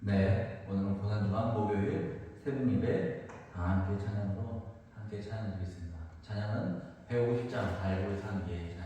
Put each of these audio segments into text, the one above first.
네, 오늘은 고난주간 목요일 새벽 예배 다 함께 찬양으로 함께 찬양드리겠습니다. 찬양은 150장 알고 사는 게 찬양입니다.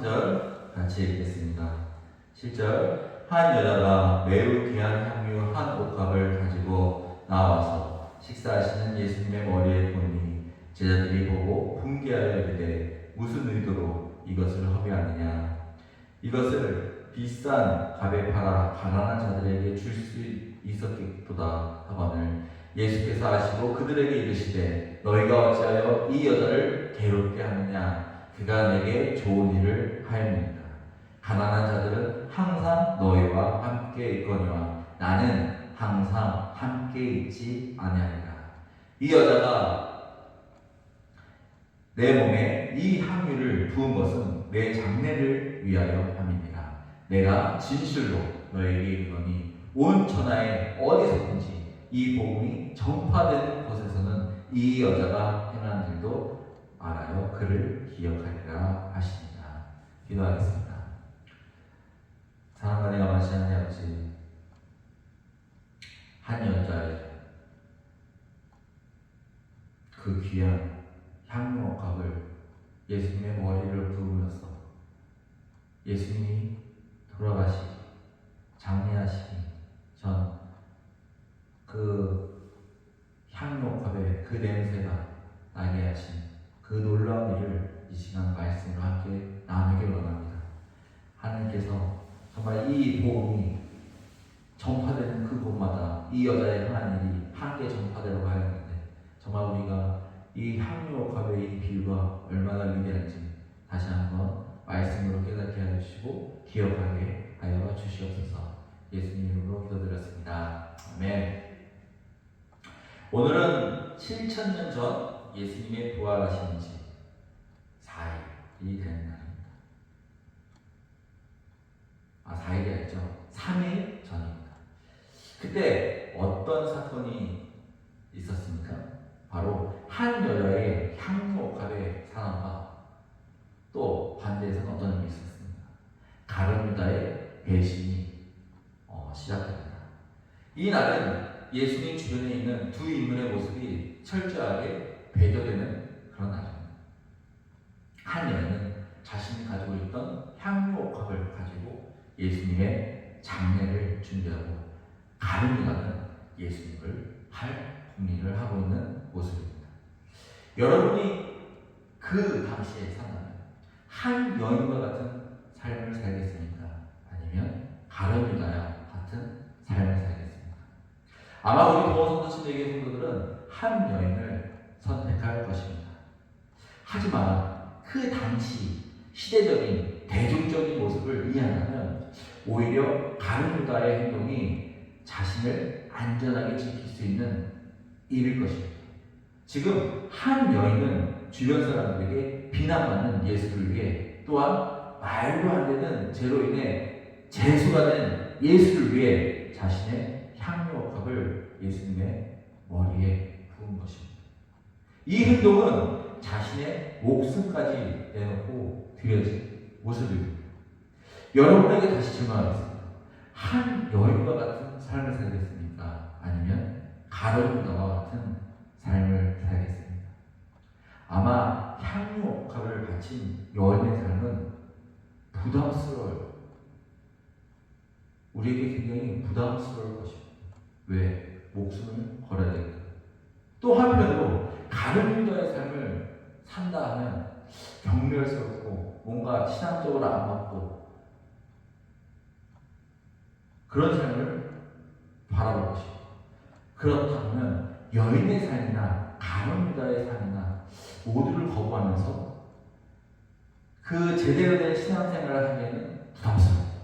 3절 같이 읽겠습니다. 7절 한 여자가 매우 귀한 향유 한 옥합을 가지고 나와서 식사하시는 예수님의 머리에 보니 제자들이 보고 분개하여 이르되 무슨 의도로 이것을 허비하느냐. 이것을 비싼 값에 팔아 가난한 자들에게 줄 수 있었겠도다 하거늘 예수께서 아시고 그들에게 이르시되 너희가 어찌하여 이 여자를 괴롭게 하느냐. 그가 내게 좋은 일을 하였느니라. 가난한 자들은 항상 너희와 함께 있거니와 나는 항상 함께 있지 아니하리라. 이 여자가 내 몸에 이 향유를 부은 것은 내 장례를 위하여 함이니라. 내가 진실로 너에게 이르노니 온 천하에 어디서든지 이 복음이 전파되는 곳에서는 이 여자가 행한 일도 알아요 그를 기억하리라 하시니라. 기도하겠습니다. 사랑과 내가 마시는 아버지, 한 여자의 그 귀한 향유옥합을 예수님의 머리를 부으면서 예수님이 돌아가시기, 장례하시기 전 그 향유옥합의 그 냄새가 나게 하신 그 놀라운 일을 이 시간 말씀으로 함께 나누길 원합니다. 하나님께서 정말 이 복음이 전파되는 그곳마다 이 여자의 향한 일이 함께 전파되려고 하였는데 정말 우리가 이 향유옥합의 이 비유가 얼마나 위대한지 다시 한번 말씀으로 깨닫게 해주시고 기억하게 하여 주시옵소서. 예수님 이름으로 기도드렸습니다. 아멘. 오늘은 7,000년 전 예수님의 부활하신 지 4일이 되는 날입니다. 4일이 아니죠. 3일 전입니다. 그때 어떤 사건이 있었습니까? 바로 한 여자의 향유옥합의 사랑과 또 반대에서는 어떤 일이 있었습니까? 가룟 유다의 배신이 시작됩니다. 이 날은 예수님 주변에 있는 두 인물의 모습이 철저하게 배제되는 그런 날입니다. 한 여인은 자신이 가지고 있던 향유옥합을 가지고 예수님의 장례를 준비하고 가룟 유다는 예수님을 팔 궁리를 하고 있는 모습입니다. 여러분이 그 당시에 산다면 한 여인과 같은 삶을 살겠습니까? 아니면 가룟 유다와 같은 삶을 살겠습니까? 아마 우리 동호성도신대교회 성도들은 한 여인을 선택할 것입니다. 하지만 그 당시 시대적인 대중적인 모습을 이해한다면 오히려 가룟 유다의 행동이 자신을 안전하게 지킬 수 있는 일일 것입니다. 지금 한 여인은 주변 사람들에게 비난받는 예수를 위해 또한 말도 안 되는 죄로 인해 재수가 된 예수를 위해 자신의 향유옥합을 예수님의 머리에 부은 것입니다. 이 행동은 자신의 목숨까지 내놓고 드려진 모습입니다. 여러분에게 다시 질문하겠습니다. 한 여인과 같은 삶을 살겠습니까? 아니면 가룟 유다와 같은 삶을 살겠습니까? 아마 향유옥합을 바친 여인의 삶은 부담스러워요. 우리에게 굉장히 부담스러울 것입니다. 왜? 목숨을 걸어야 되니까. 또 한편으로 가룟 유다의 삶을 산다 하면 경멸스럽고 뭔가 신앙적으로 안 맞고 그런 삶을 바라볼 것입니다. 그렇다면 여인의 삶이나 가룟 유다의 삶이나 모두를 거부하면서 그 제대로 된 신앙생활을 하기에는 부담스럽습니다.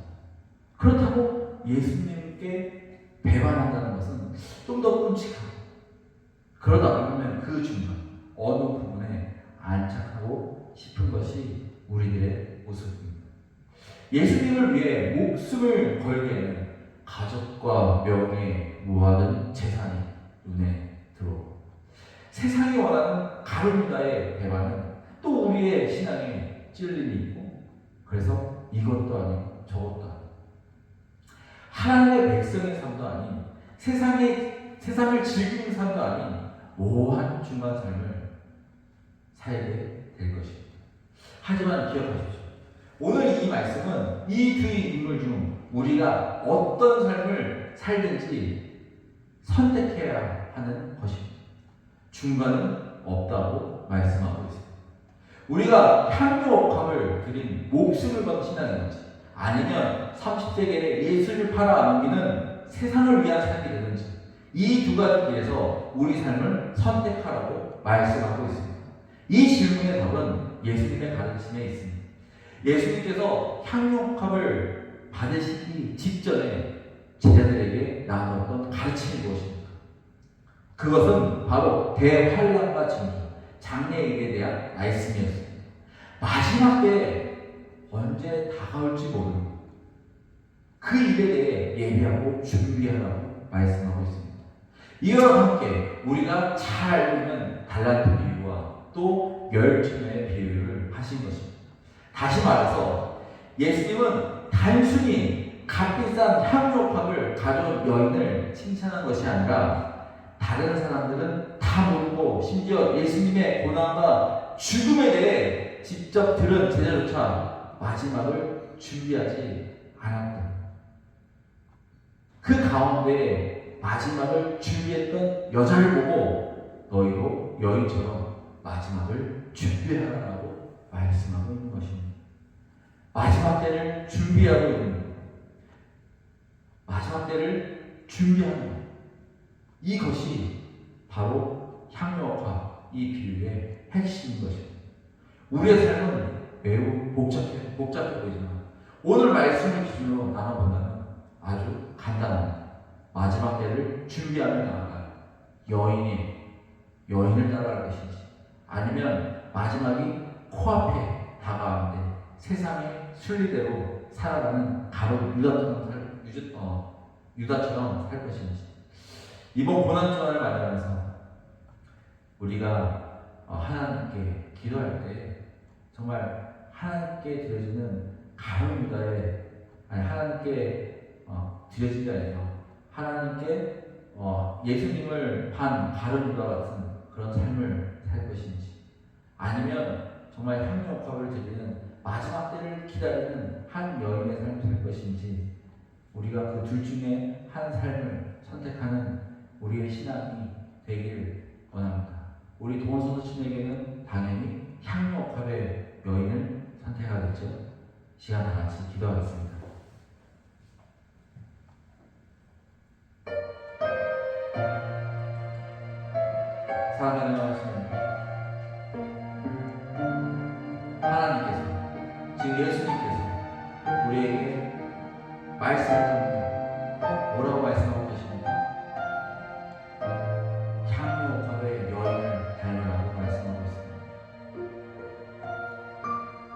그렇다고 예수님께 배반한다는 것은 좀 더 끔찍하고 그러다 보면 그 중간 어느 부분에 안착하고 싶은 것이 우리들의 모습입니다. 예수님을 위해 목숨을 걸기에는 가족과 명예, 모아둔 재산이 눈에 들어오고 세상이 원하는 가룟 유다의 배반은 또 우리의 신앙에 찔림이 있고 그래서 이것도 아니고 저것도 아니고 하나님의 백성의 삶도 아닌 세상을 즐기는 삶도 아닌 모호한 중간 삶을 살게 될 것입니다. 하지만 기억하십시오. 오늘 이 말씀은 이 두 인물 중 우리가 어떤 삶을 살든지 선택해야 하는 것입니다. 중간은 없다고 말씀하고 있습니다. 우리가 향유옥합을 드린 목숨을 건 신앙인지 아니면 30세계에 예수를 팔아 넘기는 세상을 위한 삶이 되는지 이 두 가지 길에서 우리 삶을 선택하라고 말씀하고 있습니다. 이 질문의 답은 예수님의 가르침에 있습니다. 예수님께서 향유옥합을 받으시기 직전에 제자들에게 나누었던 가르침이 무엇입니까? 그것은 바로 대환란과 징조, 장래일에 대한 말씀이었습니다. 마지막 때에 언제 다가올지 모르는 그 일에 대해 예비하고 준비하라고 말씀하고 있습니다. 이와 함께 우리가 잘 알고 있는 달란트 비유와 또 열심의 비유를 하신 것입니다. 다시 말해서 예수님은 단순히 값비싼 향유옥합을 가져온 여인을 칭찬한 것이 아니라 다른 사람들은 다 모르고 심지어 예수님의 고난과 죽음에 대해 직접 들은 제자조차 마지막을 준비하지 않았다. 그 가운데 마지막을 준비했던 여자를 보고 너희도 여인처럼 마지막을 준비하라고 말씀하고 있는 것입니다. 마지막 때를 준비하고 있는 것. 마지막 때를 준비하는 것. 이것이 바로 향유옥합 이 비유의 핵심인 것입니다. 우리의 삶은 매우 복잡해 보이지만 오늘 말씀을 기준으로 나눠본다면 아주 간단합니다. 마지막 때를 준비하며 나아갈 여인을 따라갈 것인지 아니면 마지막이 코앞에 다가오는데 세상의 순리대로 살아가는 가론 유다처럼 살 것인지 이번 고난주간을 맞이하면서 우리가 하나님께 기도할 때 정말 하나님께 드려지는 가론 유다의 하나님께 드려진 게 아니라 하나님께 예수님을 판 가론 유다 같은 그런 삶을 살 것인지 아니면 정말 향유옥합을 드리는 마지막 때를 기다리는 한 여인의 삶을 살 것인지 우리가 그 둘 중에 한 삶을 선택하는 우리의 신앙이 되기를 원합니다. 우리 동원선수친에게는 당연히 향유옥합의 여인을 선택하겠죠. 시간 다 같이 기도하겠습니다. 사랑하는 하나님, 하나님께서 지금 예수님께서 우리에게 말씀을 통해 뭐라고 말씀하고 계십니까? 향유옥합의 여인을 닮으라고 말씀하고 있습니다.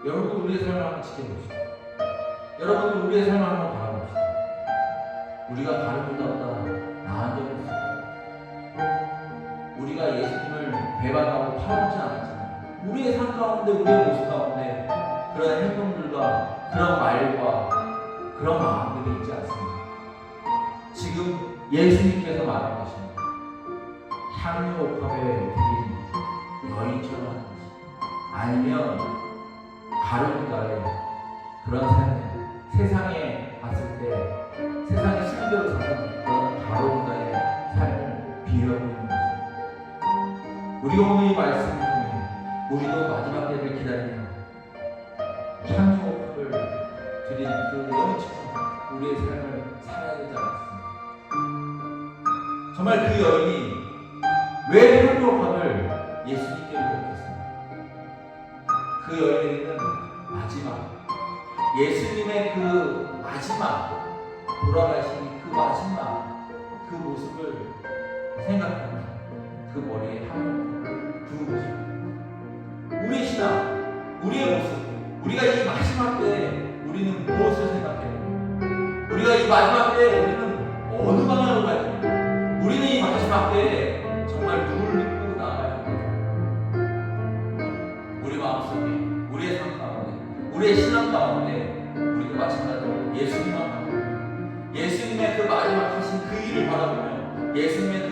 여러분 우리의 삶을 한번 지켜봅시다. 여러분 우리의 삶을 한번 바라봅시다. 우리가 다른 분보다 나은 적이 없습니다. 우리가 예수님을 배반하고 팔아먹지 않았지만 우리의 삶 가운데 우리의 모습 가운데 그런 행동들과 그런 말과 그런 마음들이 있지 않습니다. 지금 예수님께서 말하는 것입니다. 향유옥합에 드린 여인처럼 하는 것이 아니면 가룟가다의 그런 삶에 세상에 봤을 때 세상의 순리대로 사는 그런 가룟가다의 삶을 비유하고 있는 것입니다. 우리가 오늘 이 말씀을 통해 우리도 마지막 때를 기다리며 향유옥합을 드린 그 여인처럼 우리의 삶을 살아야 되지 않겠습니까? 정말 그 여인이 왜 향유옥합을 예수님께 드렸겠습니까? 그 여인에게는 마지막 예수님의 그 마지막 돌아가신 그 마지막 그 모습을 생각하면 그 머리에 향유옥합을 두고 계십니다. 우리의 신앙, 우리의 모습 우리가 이 마지막 때에 우리는 무엇을 생각해요? 우리가 이 마지막 때에 우리는 어느 방향으로 가야 됩니까? 우리는 이 마지막 때에 정말 누구를 믿고 나아가야 합니까? 우리 마음속에, 우리의 삶 가운데, 우리의 신앙 가운데 우리도 마찬가지로 예수님만 바라보며 예수님의 그 마지막 하신 그 일을 바라보며 예수님의